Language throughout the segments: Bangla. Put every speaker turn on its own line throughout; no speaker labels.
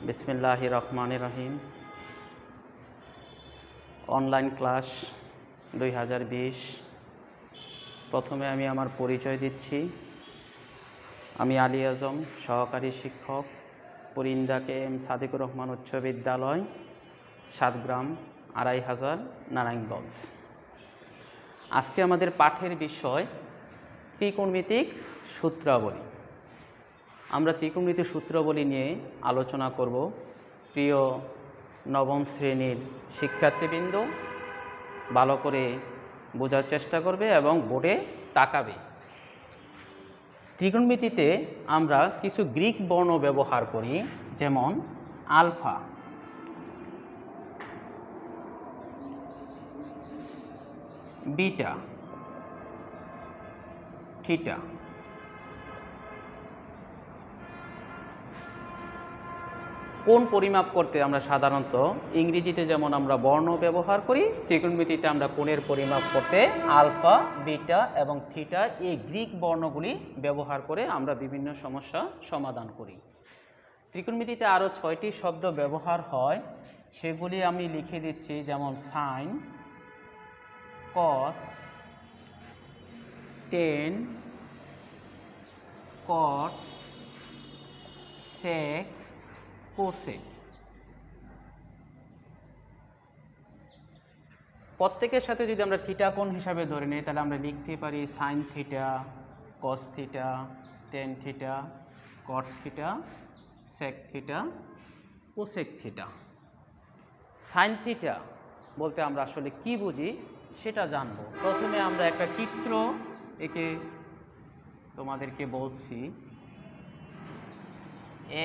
বিসমিল্লাহির রহমানির রহিম। Online class 2020। প্রথমে আমি আমার পরিচয় দিচ্ছি। আমি আলী আজম, সহকারী শিক্ষক, পুরিন্দা KM সাদিকুর রহমান উচ্চ বিদ্যালয়, সাতগ্রাম, 2500, নারায়ণগঞ্জ। আজকে আমাদের পাঠের বিষয় ত্রিকোণমিতিক সূত্রাবলী। আমরা ত্রিকোণমিতিক সূত্রাবলী নিয়ে আলোচনা করব। প্রিয় নবম শ্রেণীর শিক্ষার্থীবৃন্দ ভালো করে বোঝার চেষ্টা করবে এবং বোর্ডে তাকাবে। ত্রিকোণমিতিতে আমরা কিছু গ্রিক বর্ণ ব্যবহার করি, যেমন আলফা, বিটা, থিটা। কোণ পরিমাপ করতে আমরা সাধারণত ইংরেজিতে যেমন আমরা বর্ণ ব্যবহার করি, ত্রিকোণমিতিতে আমরা কোণের পরিমাপ করতে আলফা, বিটা এবং থিটা এই গ্রিক বর্ণগুলি ব্যবহার করে আমরা বিভিন্ন সমস্যা সমাধান করি। ত্রিকোণমিতিতে আরও 6টি শব্দ ব্যবহার হয়, সেগুলি আমি লিখে দিচ্ছি, যেমন সাইন, কস, টেন, কট, সেক, কোসেক। প্রত্যেকের সাথে যদি আমরা থিটা কোণ হিসাবে ধরে নিই, তাহলে আমরা লিখতে পারি sine theta, cos theta, tan theta, cot theta, sec theta, cosec theta. Sine theta বলতে আমরা আসলে কি বুঝি সেটা জানব। প্রথমে আমরা একটা চিত্র এঁকে তোমাদেরকে বলছি।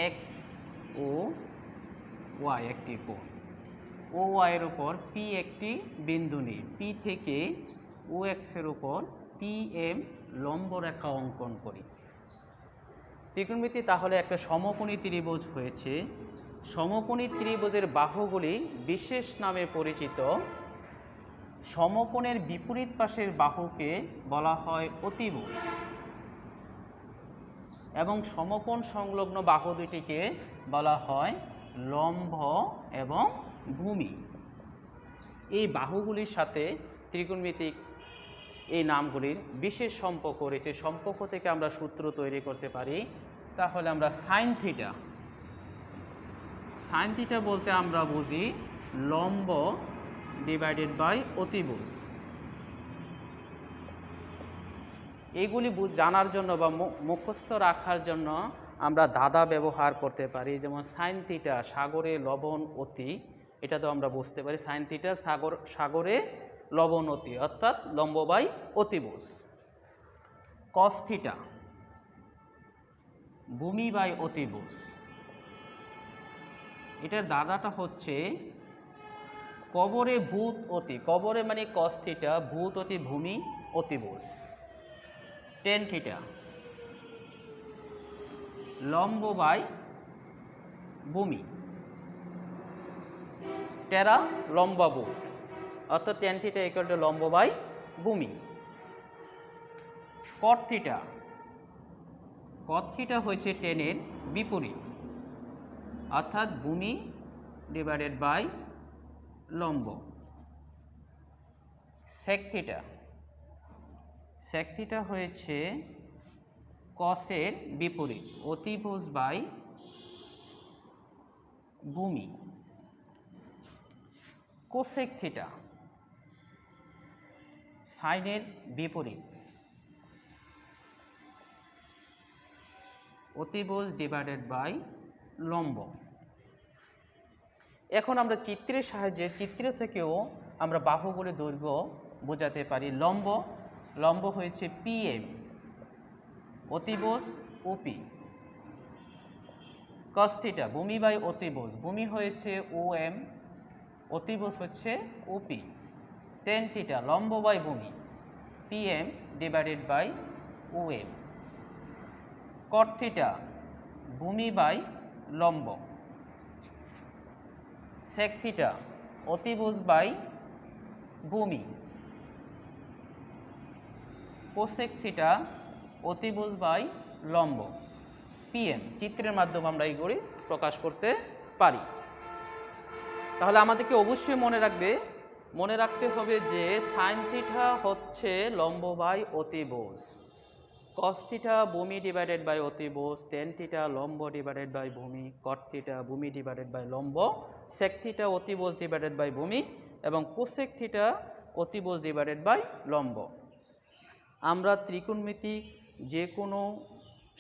এক্স ও ওয়াই একটি কোণ, ও ওয়াইয়ের উপর পি একটি বিন্দু নিই, পি থেকে ও এক্সের উপর পি এম লম্ব রেখা অঙ্কন করি। ত্রিকোণমিতি তাহলে একটা সমকোণী ত্রিভুজ হয়েছে। সমকোণী ত্রিভুজের বাহুগুলি বিশেষ নামে পরিচিত। সমকোণের বিপরীত পাশের বাহুকে বলা হয় অতিভুজ এবং সমকোণ সংলগ্ন বাহু দুটিকে বলা হয় লম্ব এবং ভূমি। এই বাহুগুলির সাথে ত্রিকোণমিতিক এই নামগুলির বিশেষ সম্পর্ক রয়েছে। সম্পর্ক থেকে আমরা সূত্র তৈরি করতে পারি। তাহলে আমরা সাইন থিটা, সাইন থিটা বলতে আমরা বুঝি লম্ব ডিভাইডেড বাই অতিভুজ। এইগুলি জানার জন্য বা মুখস্থ রাখার জন্য আমরা ধাঁধা ব্যবহার করতে পারি, যেমন সাইন থিটা সাগরে লবণ অতি, এটা তো আমরা বুঝতে পারি। সাইন থিটা সাগরে লবণ অতি, অর্থাৎ লম্ব বাই অতিভুজ। কস থিটা ভূমি বাই অতিভুজ। এটার ধাঁধাটা হচ্ছে কবরে ভূত অতি, কবরে মানে কস থিটা, ভূত অতি ভূমি অতিভুজ। টেন থিটা লম্ব বাই ভূমি, টেরা লম্বা ভূত, অর্থাৎ টেন থিটা ইকুয়াল টু লম্ব বাই ভূমি। কট থিটা, কট থিটা হয়েছে টেনের বিপরীত, অর্থাৎ ভূমি ডিভাইডেড বাই লম্ব। সেক থিটা, সেক থিটা হয়েছে কসের বিপরীত, অতিভুজ বাই ভূমি। কোসেক থিটা সাইনের বিপরীত, অতিভুজ ডিভাইডেড বাই লম্ব। এখন আমরা চিত্রের সাহায্যে, চিত্র থেকেও আমরা বাহুগুলির দৈর্ঘ্য বোঝাতে পারি। লম্ব, লম্ব হয়েছে PM, অতিভুজ OP। কস থিটা ভূমি বাই অতিভুজ, ভূমি হয়েছে OM, অতিভুজ হচ্ছে OP। টেন থিটা লম্ব বাই ভূমি, PM divided by OM। Cot theta ভূমি বাই লম্ব। সেক থিটা অতিভুজ বাই ভূমি। কোসেক থিটা অতিভুজ বাই লম্ব। PM চিত্রের মাধ্যমে আমরা এইগুলি প্রকাশ করতে পারি। তাহলে আমাদেরকে অবশ্যই মনে রাখতে হবে যে সাইন থিটা হচ্ছে লম্ব বাই অতিভুজ, কস থিটা ভূমি ডিভাইডেড বাই অতিভুজ, টেন থিটা লম্ব ডিভাইডেড বাই ভূমি, কট থিটা ভূমি ডিভাইডেড বাই লম্ব, সেক থিটা অতিভুজ ডিভাইডেড বাই ভূমি এবং কোসেক থিটা অতিভুজ ডিভাইডেড বাই লম্ব। আমরা ত্রিকোণমিতিক যে কোনো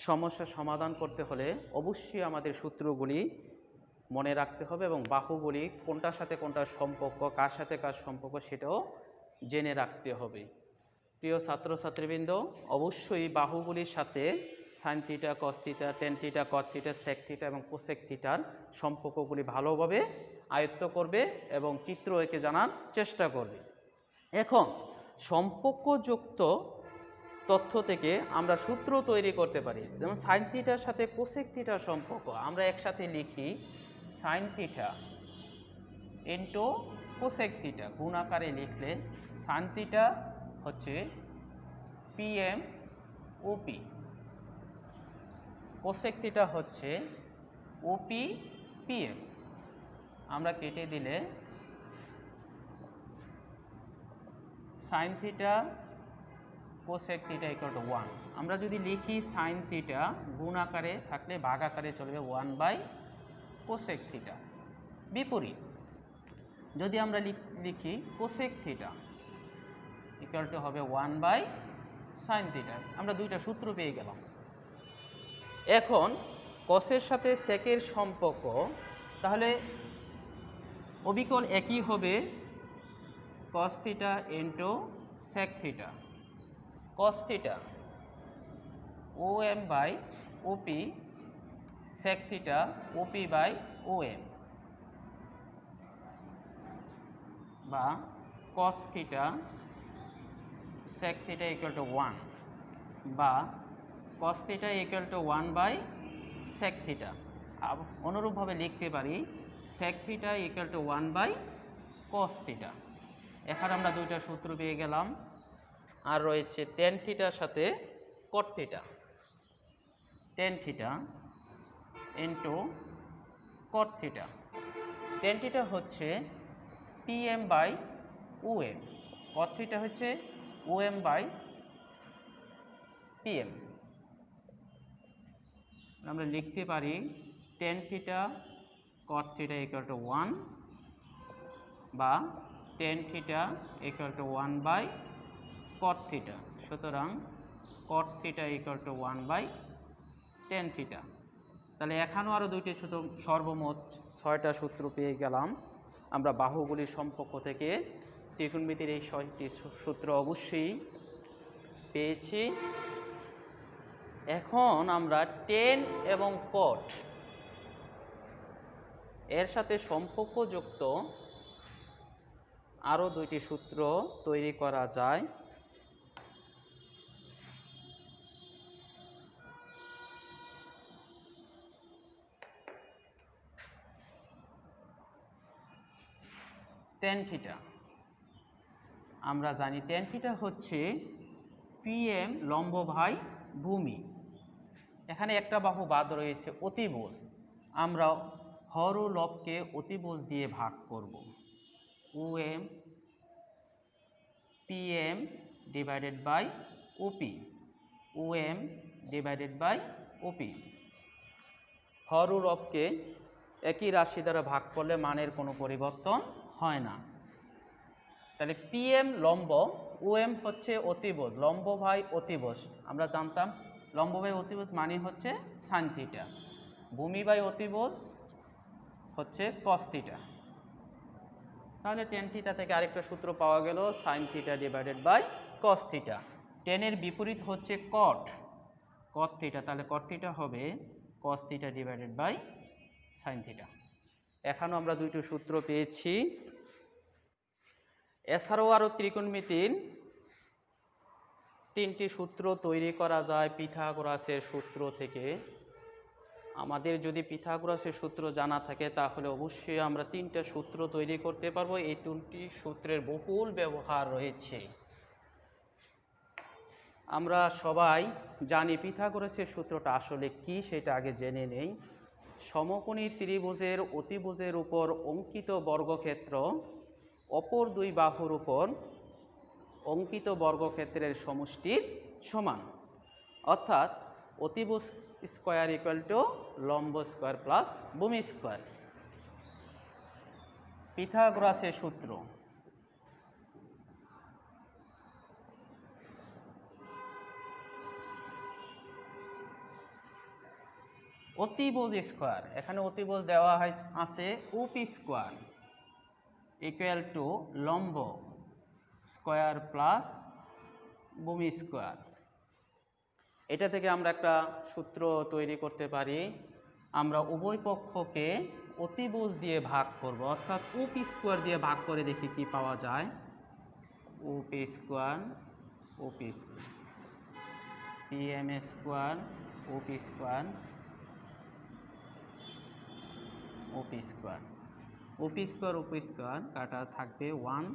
সমস্যার সমাধান করতে হলে অবশ্যই আমাদের সূত্রগুলি মনে রাখতে হবে এবং বাহুগুলি কোনটার সাথে কোনটার সম্পর্ক, কার সাথে কার সম্পর্ক সেটাও জেনে রাখতে হবে। প্রিয় ছাত্রছাত্রীবৃন্দ, অবশ্যই বাহুগুলির সাথে sine theta, cos theta, tan theta, cot theta, sec theta এবং কোসেক থিটার সম্পর্কগুলি ভালোভাবে আয়ত্ত করবে এবং চিত্র এঁকে জানার চেষ্টা করবে। এখন সম্পর্কযুক্ত তথ্য থেকে আমরা সূত্র তৈরি করতে পারি। যেমন সাইন থিটার সাথে কোসেক থিটার সম্পর্ক আমরা একসাথে লিখি sine theta into cosec theta, গুণ আকারে লিখলে সাইন থিটা হচ্ছে পিএম ওপি, কোসেক থিটা হচ্ছে ওপি পিএম। আমরা কেটে দিলে sine theta cosec theta equal to 1। আমরা যদি লিখি সাইন থিটা গুণ আকারে থাকলে ভাগ আকারে চলবে 1 বাই কোসেক থিটা। বিপরীত যদি আমরা লিখি কোসেক থিটা ইকুয়াল টু হবে 1 বাই সাইন থিটা। আমরা দুইটা সূত্র পেয়ে গেলাম। এখন কসের সাথে সেকের সম্পর্ক তাহলে অবিকল একই হবে cos theta into sec theta. Cos theta OM by OP, sec theta OP by OM, বা cos theta sec theta equal to 1 বা cos theta equal to 1 by sec theta. অনুরূপভাবে লিখতে পারি sec theta equal to 1 by cos theta. এখানে আমরা দুইটা সূত্র পেয়ে গেলাম। আর রয়েছে টেন থিটার সাথে cot theta, tan theta into cot theta. Tan theta হচ্ছে PM by OM, cot theta হচ্ছে ওএম বাই পিএম। আমরা লিখতে পারি tan theta cot theta equal to 1 বা tan theta equal to 1 by cot theta. সুতরাং cot theta equal to 1 by tan theta. তাহলে এখানেও আরও দুইটি ছোটো সর্বমোট 6টা সূত্র পেয়ে গেলাম। আমরা বাহুগুলির সম্পর্ক থেকে ত্রিকোণমিতির এই 6টি সূত্র অবশ্যই পেয়েছি। এখন আমরা টেন এবং কট এর সাথে সম্পর্কযুক্ত আরও দুইটি সূত্র তৈরি করা যায়। টেন থিটা আমরা জানি টেন থিটা হচ্ছে পিএম লম্ব বাই ভূমি। এখানে একটা বাহু বাদ রয়েছে অতিভুজ, আমরা হর ও লবকে অতিভুজ দিয়ে ভাগ করব। OM PM divided by OP, OM divided by OP. হর ও লবকে একই রাশি দ্বারা ভাগ করলে মানের কোনো পরিবর্তন হয় না। তাহলে পিএম লম্ব, ওএম হচ্ছে অতিভুজ, লম্ব বাই অতিভুজ। আমরা জানতাম লম্ব বাই অতিভুজ মানে হচ্ছে সাইন থিটা, ভূমি বাই অতিভুজ হচ্ছে কস থিটা। তাহলে টেন থিটা থেকে আরেকটা সূত্র পাওয়া গেল sine theta divided by cos theta. টেনের বিপরীত হচ্ছে কট, কট থিটা। তাহলে কট থিটা হবে cos theta divided by sine theta. এখানেও আমরা দুইটি সূত্র পেয়েছি। এছাড়াও আরও ত্রিকোণমিতির 3টি সূত্র তৈরি করা যায় পিথাগোরাসের সূত্র থেকে। আমাদের যদি পিথাগোরাসের সূত্র জানা থাকে তাহলে অবশ্যই আমরা 3টা সূত্র তৈরি করতে পারবো। এই 3টি সূত্রের বহুল ব্যবহার রয়েছে। আমরা সবাই জানি পিথাগোরাসের সূত্রটা আসলে কি, সেটা আগে জেনে নেই। সমকোণী ত্রিভুজের অতিভুজের উপর অঙ্কিত বর্গক্ষেত্র অপর দুই বাহুর উপর অঙ্কিত বর্গক্ষেত্রের সমষ্টির সমান, অর্থাৎ অতিভুজ স্কোয়ার ইকুয়াল টু লম্ব স্কোয়ার প্লাস ভূমি স্কোয়ার। পিথাগোরাসের সূত্র। অতিভুজ স্কোয়ার, এখানে অতিভুজ দেওয়া আছে উপি স্কোয়ার ইকুয়াল টু লম্ব স্কোয়ার প্লাস ভূমি স্কোয়ার। এটা থেকে আমরা একটা সূত্র তৈরি করতে পারি। আমরা উভয় পক্ষকে অতিভুজ দিয়ে ভাগ করব, অর্থাৎ উপি স্কোয়ার দিয়ে ভাগ করে দেখি কি পাওয়া যায়। OP square PM square OP square OP square কাটা থাকবে 1,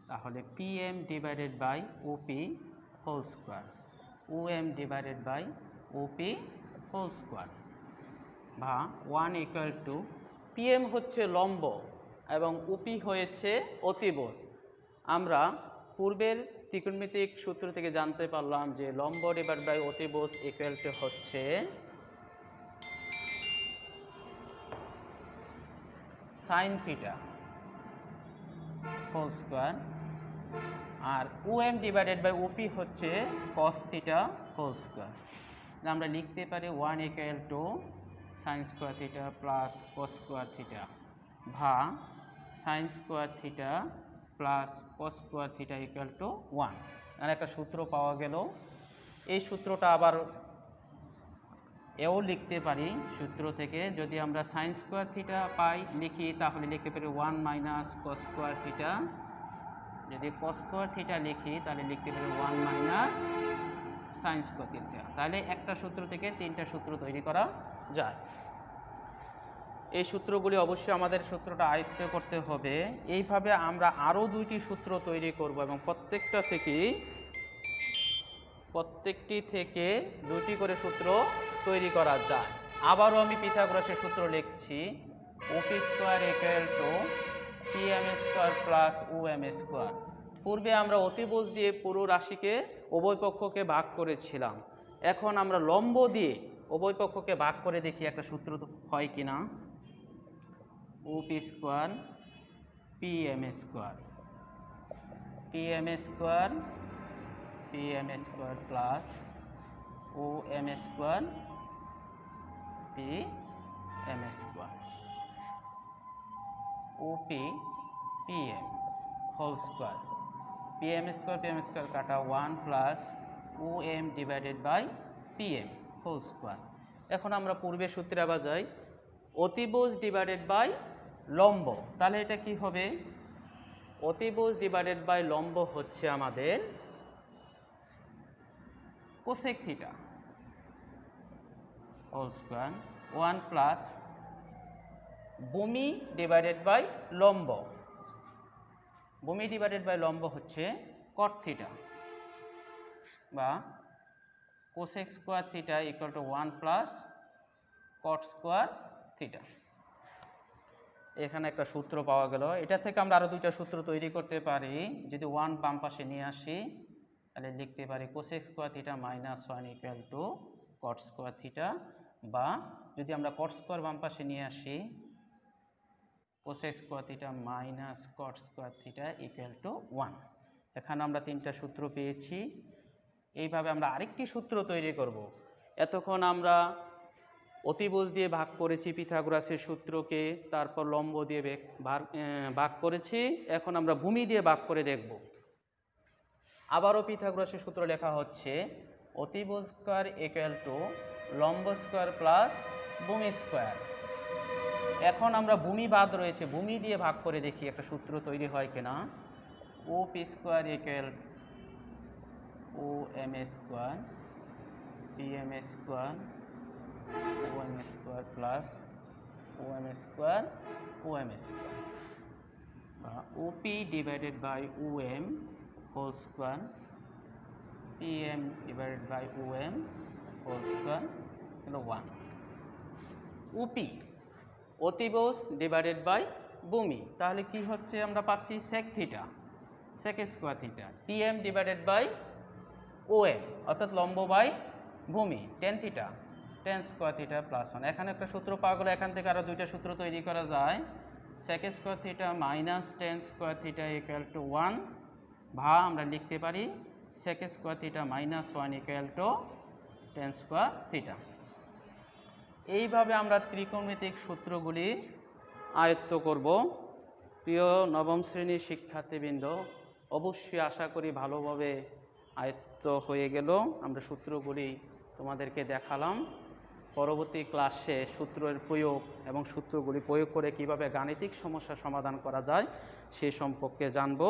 তাহলে PM divided by OP whole square, OM divided by OP whole square, বা 1 ইকুয়াল টু পিএম হচ্ছে লম্ব এবং ওপি হয়েছে অতিভুজ। আমরা পূর্বের ত্রিকোণমিতিক সূত্র থেকে জানতে পারলাম যে লম্ব ডিভাইড বাই অতিভুজ ইকুয়াল টু হচ্ছে সাইন থিটা হোল স্কোয়ার, আর ওএম ডিভাইডেড বাই ওপি হচ্ছে কস থিটা হোল স্কোয়ার। আমরা লিখতে পারি 1 equal to sine square theta plus cos square theta, বা sine square theta plus cos square theta equal to 1। আর একটা সূত্র পাওয়া গেল। এই সূত্রটা আবার এও লিখতে পারি সূত্র থেকে। যদি আমরা সাইন স্কোয়ার থিটা লিখি তাহলে লিখতে পারি 1 মাইনাস কস স্কোয়ার থিটা। যদি কস স্কোয়ার থিটা লিখি তাহলে লিখতে পারি 1 মাইনাস সাইন স্কোয়ার থিটা। তাহলে একটা সূত্র থেকে 3টা সূত্র তৈরি করা যায়। এই সূত্রগুলি অবশ্যই আমাদের সূত্রটা আয়ত্ত করতে হবে। এইভাবে আমরা আরও 2টি সূত্র তৈরি করব এবং প্রত্যেকটি থেকে 2টি করে সূত্র তৈরি করা যায়। আবারও আমি পিথাগোরাসের সূত্র লিখছি। ওপি square equal to PM square plus OM square. পূর্বে আমরা অতিভুজ দিয়ে পুরো রাশিকে উভয় পক্ষকে ভাগ করেছিলাম। এখন আমরা লম্ব দিয়ে উভয় পক্ষকে ভাগ করে দেখি একটা সূত্র হয় কিনা। OP square PM square plus OM square PM square, OP PM whole square, PM square কাটা 1 plus OM divided by PM whole square. এখন আমরা পূর্বের সূত্রে আবার যাই, অতিভুজ ডিভাইডেড বাই লম্ব। তাহলে এটা কি হবে? অতিভুজ ডিভাইডেড বাই লম্ব হচ্ছে আমাদের cosec theta whole square 1 plus ভূমি ডিভাইডেড বাই লম্ব। ভূমি ডিভাইডেড বাই লম্ব হচ্ছে কট থিটা, বা cosec square theta equal to 1 plus cot square theta. এখানে একটা সূত্র পাওয়া গেল। এটা থেকে আমরা আরও 2টা সূত্র তৈরি করতে পারি। যদি 1 বাম পাশে নিয়ে আসি তাহলে লিখতে পারি cosec square theta minus 1 equal two কট স্কোয়ার থিটা, বা যদি আমরা কট স্কোয়ার বাম পাশে নিয়ে আসি cosec square theta minus caught square theta equal to 1। এখানে আমরা 3টা সূত্র পেয়েছি। এইভাবে আমরা আরেকটি সূত্র তৈরি করব। এতক্ষণ আমরা অতিভুজ দিয়ে ভাগ করেছি পিথাগোরাসের সূত্রকে, তারপর লম্ব দিয়ে ভাগ করেছি। এখন আমরা ভূমি দিয়ে ভাগ করে দেখব। আবারও পিথাগোরাসের সূত্র লেখা হচ্ছে অতিভুজ স্কোয়ার ইকুয়াল টু লম্ব স্কোয়ার প্লাস ভূমি স্কোয়ার। এখন আমরা ভূমি বাদ রয়েছে, ভূমি দিয়ে ভাগ করে দেখি একটা সূত্র তৈরি হয় কিনা। OP square equal O M square PM square OM square plus OM square বা OP divided by OM whole square PM divided by OM whole square হলো 1। উপি অতিভুজ ডিভাইডেড বাই ভূমি, তাহলে কি হচ্ছে আমরা পাচ্ছি sec theta, sec square theta, TM divided by OM অর্থাৎ লম্ব বাই ভূমি, tan theta, tan square theta plus 1। এখানে একটা সূত্র পাওয়া গেলে এখান থেকে আরও দুইটা সূত্র তৈরি করা যায়। Sec square theta minus tan square theta equal to 1, বা আমরা লিখতে পারি sec square theta minus 1 equal to tan square theta. এইভাবে আমরা ত্রিকোণমিতিক সূত্রগুলি আয়ত্ত করব। প্রিয় নবম শ্রেণীর শিক্ষার্থীবৃন্দ, অবশ্যই আশা করি ভালোভাবে আয়ত্ত হয়ে গেল। আমরা সূত্রগুলি তোমাদেরকে দেখালাম। পরবর্তী ক্লাসে সূত্রের প্রয়োগ এবং সূত্রগুলি প্রয়োগ করে কিভাবে গাণিতিক সমস্যা সমাধান করা যায় সে সম্পর্কে জানব।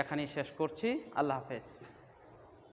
এখানেই শেষ করছি। আল্লাহ হাফেজ।